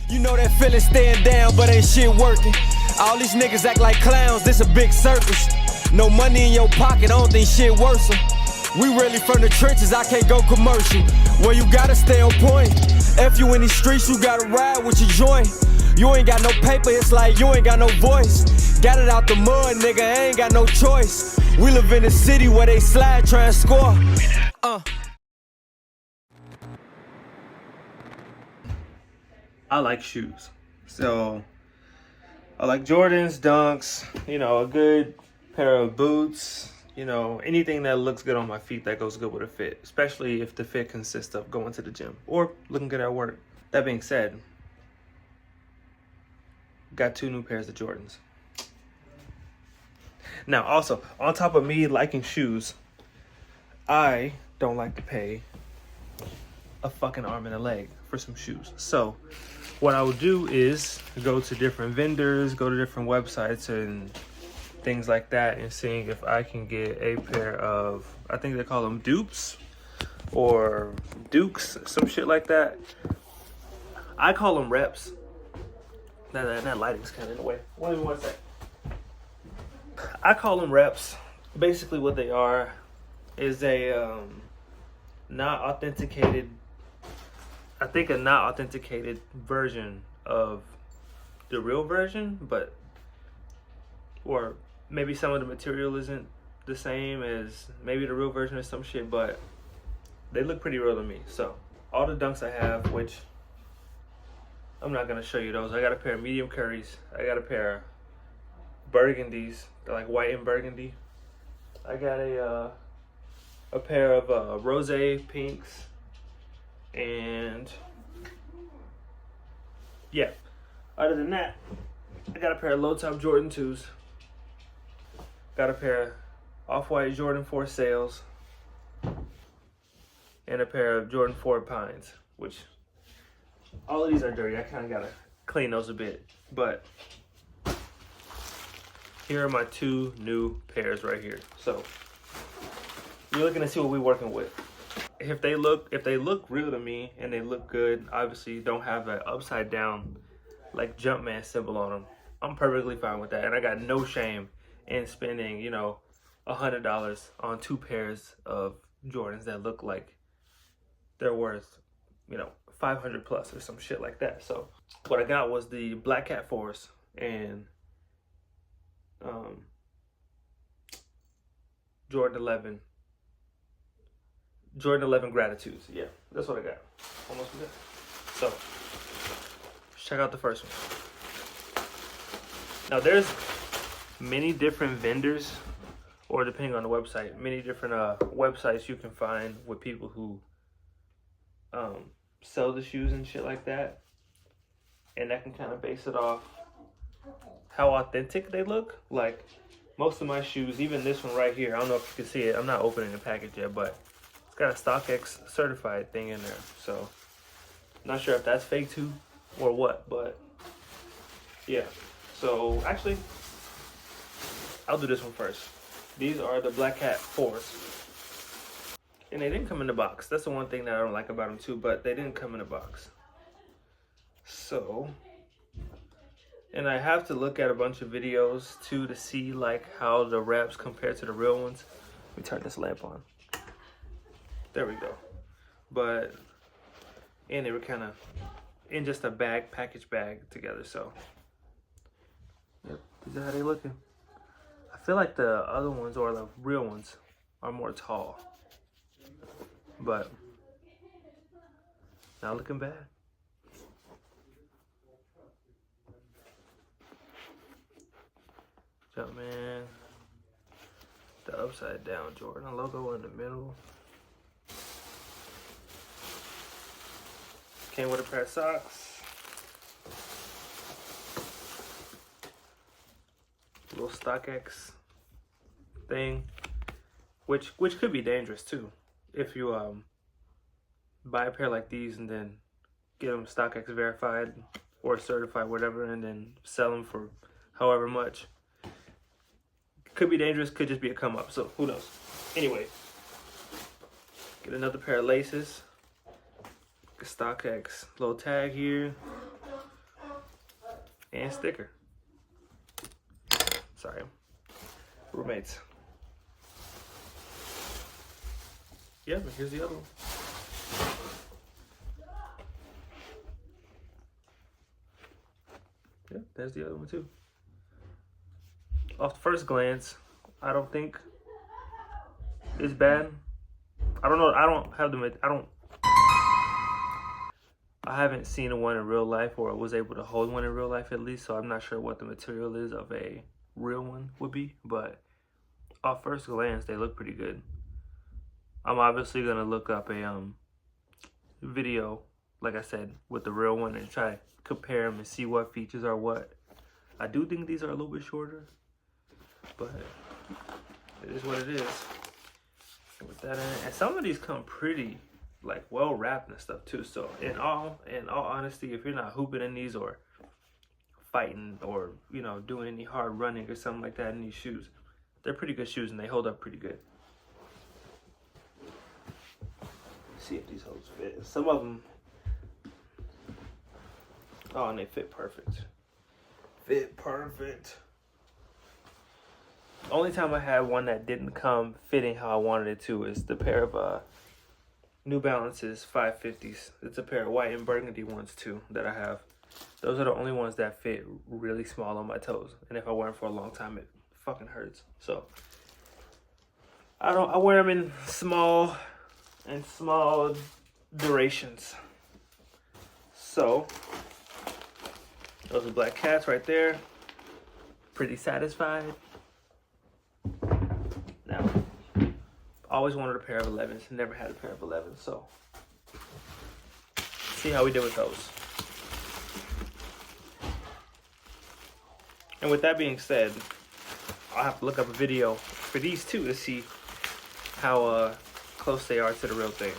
You know that feeling staying down, but ain't shit working. All these niggas act like clowns, this a big circus. No money in your pocket, I don't think shit worse 'em. We really from the trenches, I can't go commercial. Well, you gotta stay on point. If you in these streets, you gotta ride with your joint. You ain't got no paper, it's like you ain't got no voice. Got it out the mud, nigga, I ain't got no choice. We live in a city where they slide, try and score. I like shoes. So I like Jordans, Dunks, you know, a good pair of boots, you know, anything that looks good on my feet that goes good with a fit, especially if the fit consists of going to the gym or looking good at work. That being said, got 2 new pairs of Jordans. Now, also, on top of me liking shoes, I don't like to pay a fucking arm and a leg for some shoes. So what I would do is go to different vendors, go to different websites and things like that, and seeing if I can get a pair of, I think they call them dupes or dukes, some shit like that. I call them reps. That lighting's kind of in the way. Wait one sec. I call them reps. Basically what they are is a not authenticated, I think a not authenticated version of the real version, but, or maybe some of the material isn't the same as maybe the real version or some shit, but they look pretty real to me. So all the Dunks I have, which I'm not gonna show you those. I got a pair of medium curries. I got a pair of burgundies. They're like white and burgundy. I got a pair of rose pinks, and yeah. Other than that, I got a pair of low top Jordan 2s. Got a pair of off-white Jordan 4 Sales, and a pair of Jordan 4 Pines, which all of these are dirty. I kind of gotta clean those a bit, but here are my 2 new pairs right here. So you're looking to see what we're working with. If they look real to me and they look good, obviously don't have an upside down like Jumpman symbol on them, I'm perfectly fine with that. And I got no shame in spending, you know, $100 on 2 pairs of Jordans that look like they're worth, you know, 500 plus or some shit like that. So what I got was the Black Cat 4s and Jordan 11 Gratitudes. Yeah, that's what I got. Almost good. So let's check out the first one. Now there's many different vendors, or depending on the website, many different websites you can find with people who sell the shoes and shit like that, and that can kind of base it off how authentic they look. Like most of my shoes, even this one right here, I don't know if you can see it, I'm not opening the package yet, but it's got a StockX certified thing in there, so not sure if that's fake too or what, but yeah. So actually, I'll do this one first. These are the Black Cat 4s. And they didn't come in the box. That's the one thing that I don't like about them too, but they didn't come in a box. So, and I have to look at a bunch of videos too to see like how the reps compare to the real ones. Let me turn this lamp on. There we go. But, and they were kind of in just a bag, package bag together. So, yep, these are how they looking. I feel like the other ones, or the real ones, are more tall. But not looking bad. Jumpman, the upside down Jordan logo in the middle. Came with a pair of socks. Little StockX thing, which could be dangerous too if you buy a pair like these and then get them StockX verified or certified, whatever, and then sell them for however much. Could be dangerous, could just be a come up, so who knows. Anyway, get another pair of laces. StockX little tag here. and sticker. Sorry, roommates. Yeah, but here's the other one. Yeah, there's the other one too. Off the first glance, I don't think it's bad. I don't know. I haven't seen one in real life, or was able to hold one in real life at least, so I'm not sure what the material is of a real one would be, but off first glance, they look pretty good. I'm obviously gonna look up a video, like I said, with the real one and try to compare them and see what features are what. I do think these are a little bit shorter, but it is what it is. And with that in it, and some of these come pretty like well wrapped and stuff too. So in all honesty, if you're not hooping in these or fighting or doing any hard running or something like that in these shoes, they're pretty good shoes and they hold up pretty good. See if these hoes fit. Some of them, oh, and they fit perfect. Fit perfect. Only time I had one that didn't come fitting how I wanted it to is the pair of New Balances 550s. It's a pair of white and burgundy ones too that I have. Those are the only ones that fit really small on my toes, and if I wear them for a long time, it fucking hurts. So I wear them in small durations. So those are black cats right there. Pretty satisfied. Now, always wanted a pair of 11s. Never had a pair of 11s. So see how we did with those. And with that being said, I'll have to look up a video for these two to see how close they are to the real thing.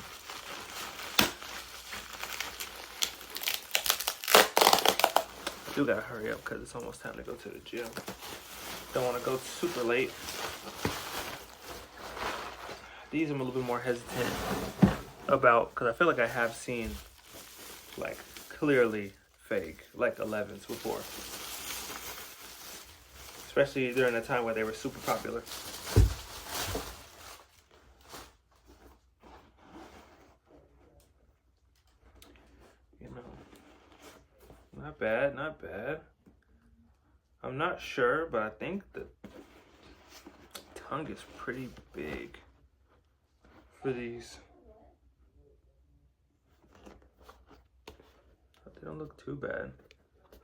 I do gotta hurry up because it's almost time to go to the gym. Don't want to go super late. These I'm a little bit more hesitant about because I feel like I have seen like clearly fake like 11s before, especially during a time where they were super popular. Not bad, not bad. I'm not sure, but I think the tongue is pretty big for these. But they don't look too bad.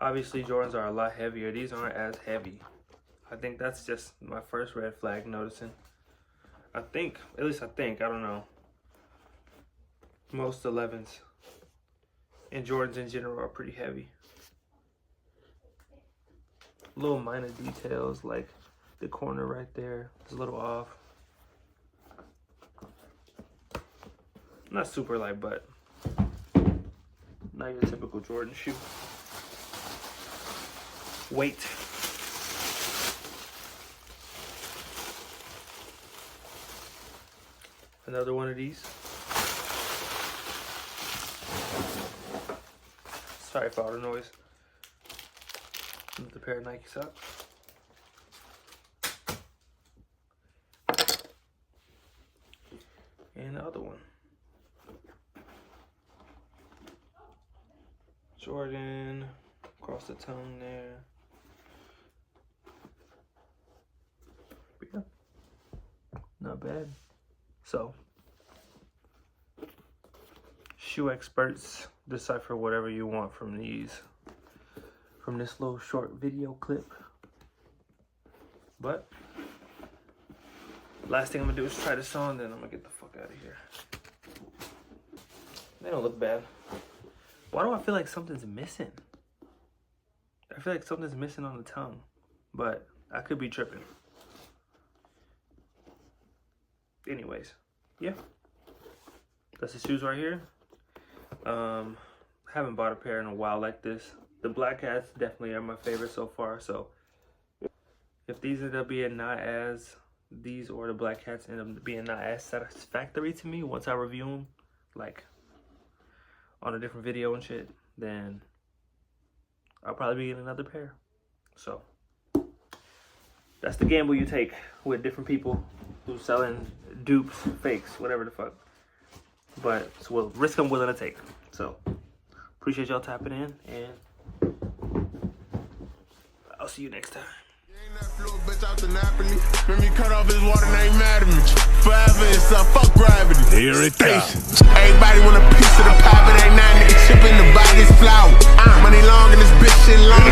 Obviously, Jordans are a lot heavier. These aren't as heavy. I think that's just my first red flag noticing. I think, I don't know. Most 11s and Jordans in general are pretty heavy. Little minor details like the corner right there is a little off. Not super light, but not your typical Jordan shoe. Weight. Another one of these. Sorry for all the noise. With the pair of Nike socks. And the other one. Jordan, across the tongue there. But yeah, not bad. So, shoe experts, decipher whatever you want from these. From this little short video clip. But last thing I'm gonna do is try this on, then I'm gonna get the fuck out of here. They don't look bad. Why do I feel like something's missing? I feel like something's missing on the tongue, but I could be tripping. Anyways, yeah, that's the shoes right here. Haven't bought a pair in a while like this. The black hats definitely are my favorite so far. So if these end up being not as, these or the black hats end up being not as satisfactory to me once I review them, like on a different video and shit, then I'll probably be getting another pair. So that's the gamble you take with different people who's selling dupes, fakes, whatever the fuck. But it's a risk I'm willing to take. So appreciate y'all tapping in, and I'll see you next time. Bitch out to Napoli. When me cut off his water, they ain't mad at me. Forever it's fuck gravity. Here it comes. Everybody want a piece of the pie, but ain't nothing. Nigga chipping the body's flower. Money long and this bitch shit long.